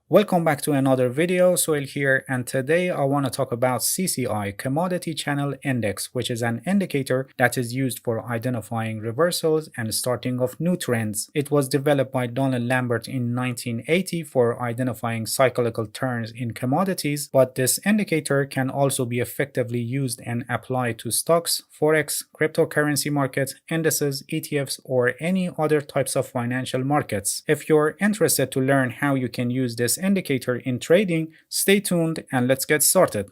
Welcome back to another video. Soil here, and today I want to talk about CCI, Commodity Channel Index, which is an indicator that is used for identifying reversals and starting of new trends. It was developed by Donald Lambert in 1980 for identifying cyclical turns in commodities, but this indicator can also be effectively used and applied to stocks, forex, cryptocurrency markets, indices, ETFs, or any other types of financial markets. If you're interested to learn how you can use this indicator in trading, stay tuned and let's get started.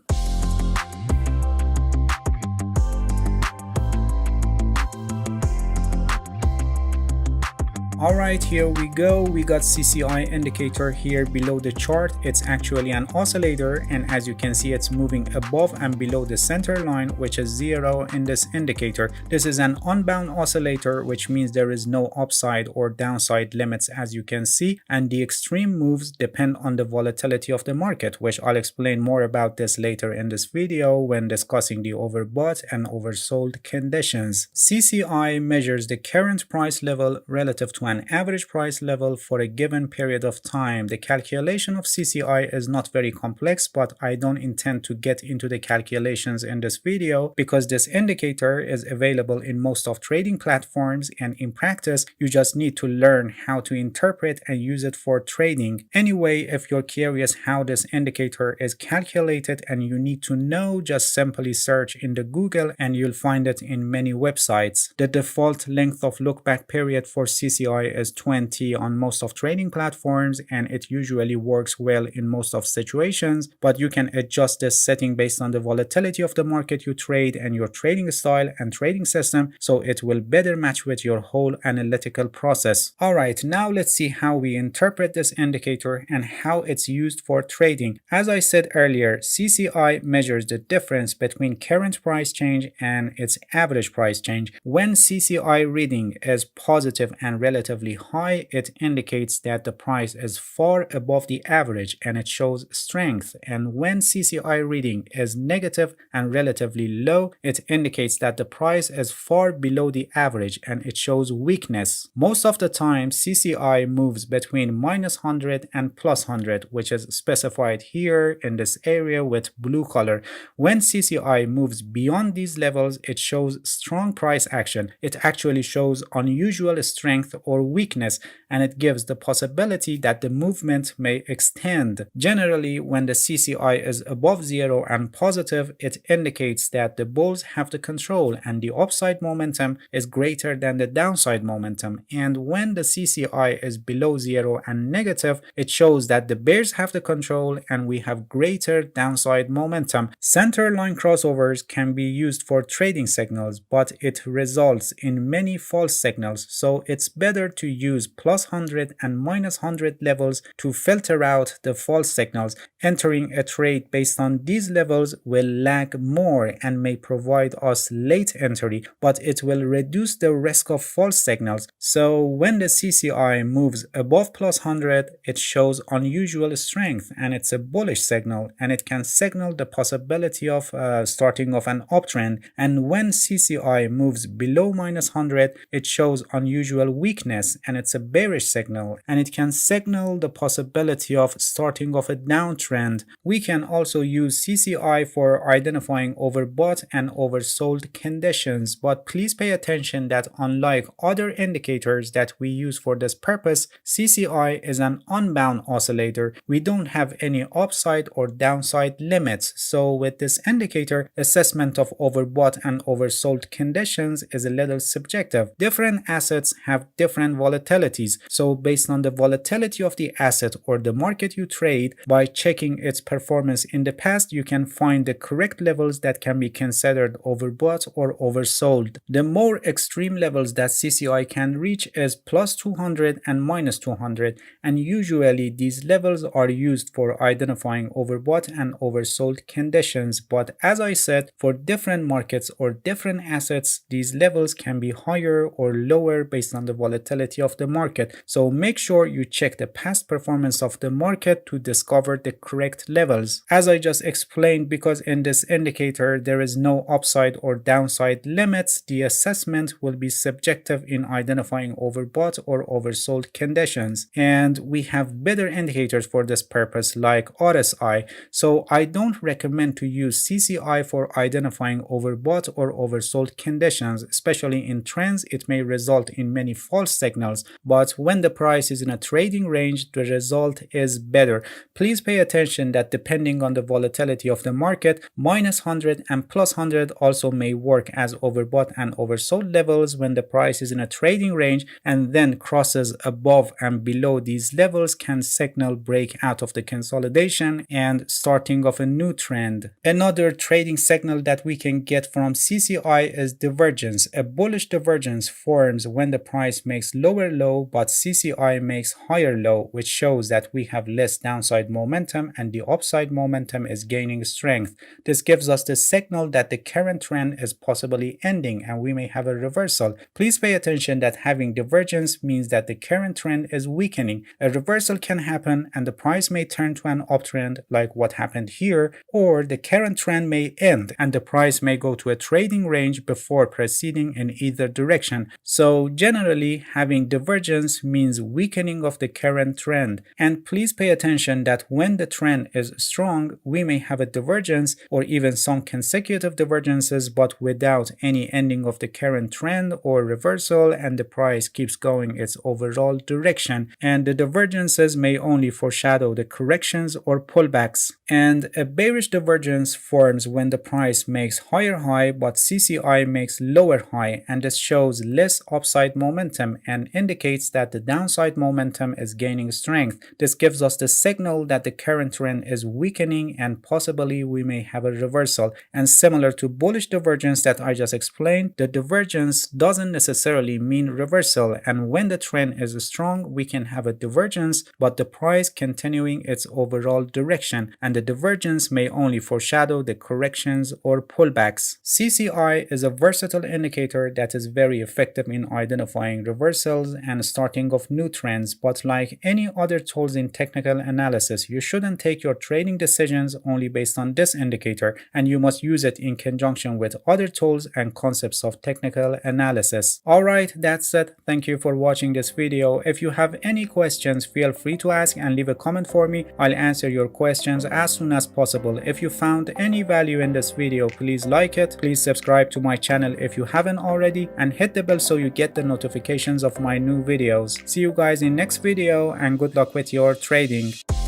Alright, here we go. We got CCI indicator here below the chart. It's actually an oscillator, and as you can see, it's moving above and below the center line, which is 0 in this indicator. This is an unbound oscillator, which means there is no upside or downside limits, as you can see, and the extreme moves depend on the volatility of the market, which I'll explain more about this later in this video when discussing the overbought and oversold conditions. CCI measures the current price level relative to an average price level for a given period of time. The calculation of CCI is not very complex, but I don't intend to get into the calculations in this video because this indicator is available in most of trading platforms, and in practice you just need to learn how to interpret and use it for trading. Anyway, if you're curious how this indicator is calculated and you need to know, just simply search in the Google and you'll find it in many websites. The default length of look-back period for CCI is 20 on most of trading platforms, and it usually works well in most of situations, but you can adjust this setting based on the volatility of the market you trade and your trading style and trading system, so it will better match with your whole analytical process. Alright, now let's see how we interpret this indicator and how it's used for trading. As I said earlier, CCI measures the difference between current price change and its average price change. When CCI reading is positive and relatively high, it indicates that the price is far above the average and it shows strength. And when CCI reading is negative and relatively low, it indicates that the price is far below the average and it shows weakness. Most of the time, CCI moves between -100 and +100, which is specified here in this area with blue color. When CCI moves beyond these levels, it shows strong price action. It actually shows unusual strength or weakness, and it gives the possibility that the movement may extend. Generally, when the CCI is above 0 and positive, it indicates that the bulls have the control and the upside momentum is greater than the downside momentum. And when the CCI is below 0 and negative, it shows that the bears have the control and we have greater downside momentum. Center line crossovers can be used for trading signals, but it results in many false signals, so it's better to use +100 and -100 levels to filter out the false signals. Entering a trade based on these levels will lag more and may provide us late entry, but it will reduce the risk of false signals. So when the CCI moves above +100, it shows unusual strength and it's a bullish signal, and it can signal the possibility of starting of an uptrend. And when CCI moves below -100, it shows unusual weakness and it's a bearish signal, and it can signal the possibility of starting of a downtrend. We can also use CCI for identifying overbought and oversold conditions, but please pay attention that unlike other indicators that we use for this purpose, CCI is an unbound oscillator. We don't have any upside or downside limits, so with this indicator, assessment of overbought and oversold conditions is a little subjective. Different assets have different volatilities, so based on the volatility of the asset or the market you trade, by checking its performance in the past, you can find the correct levels that can be considered overbought or oversold. The more extreme levels that CCI can reach is +200 and -200, and usually these levels are used for identifying overbought and oversold conditions, but as I said, for different markets or different assets, these levels can be higher or lower based on the volatility volatility of the market. So make sure you check the past performance of the market to discover the correct levels. As I just explained, because in this indicator there is no upside or downside limits, the assessment will be subjective in identifying overbought or oversold conditions. And we have better indicators for this purpose like RSI. So I don't recommend to use CCI for identifying overbought or oversold conditions, especially in trends. It may result in many false signals, but when the price is in a trading range, the result is better. Please pay attention that depending on the volatility of the market, -100 and +100 also may work as overbought and oversold levels when the price is in a trading range, and then crosses above and below these levels can signal break out of the consolidation and starting of a new trend. Another trading signal that we can get from CCI is divergence. A bullish divergence forms when the price makes lower low but CCI makes higher low, which shows that we have less downside momentum and the upside momentum is gaining strength. This gives us the signal that the current trend is possibly ending and we may have a reversal. Please pay attention that having divergence means that the current trend is weakening. A reversal can happen and the price may turn to an uptrend like what happened here, or the current trend may end and the price may go to a trading range before proceeding in either direction. So generally, having divergence means weakening of the current trend. And please pay attention that when the trend is strong, we may have a divergence or even some consecutive divergences, but without any ending of the current trend or reversal, and the price keeps going its overall direction. And the divergences may only foreshadow the corrections or pullbacks. And a bearish divergence forms when the price makes higher high but CCI makes lower high, and this shows less upside momentum and indicates that the downside momentum is gaining strength. This gives us the signal that the current trend is weakening and possibly we may have a reversal. And similar to bullish divergence that I just explained, the divergence doesn't necessarily mean reversal, and when the trend is strong we can have a divergence but the price continuing its overall direction, and the divergence may only foreshadow the corrections or pullbacks. CCI is a versatile indicator that is very effective in identifying reversals and starting of new trends, but like any other tools in technical analysis, you shouldn't take your trading decisions only based on this indicator, and you must use it in conjunction with other tools and concepts of technical analysis. Alright, that's it. Thank you for watching this video. If you have any questions, feel free to ask and leave a comment for me. I'll answer your questions as soon as possible. If you found any value in this video, please like it. Please subscribe to my channel if you haven't already, and hit the bell so you get the notifications of my new videos. See you guys in next video and good luck with your trading.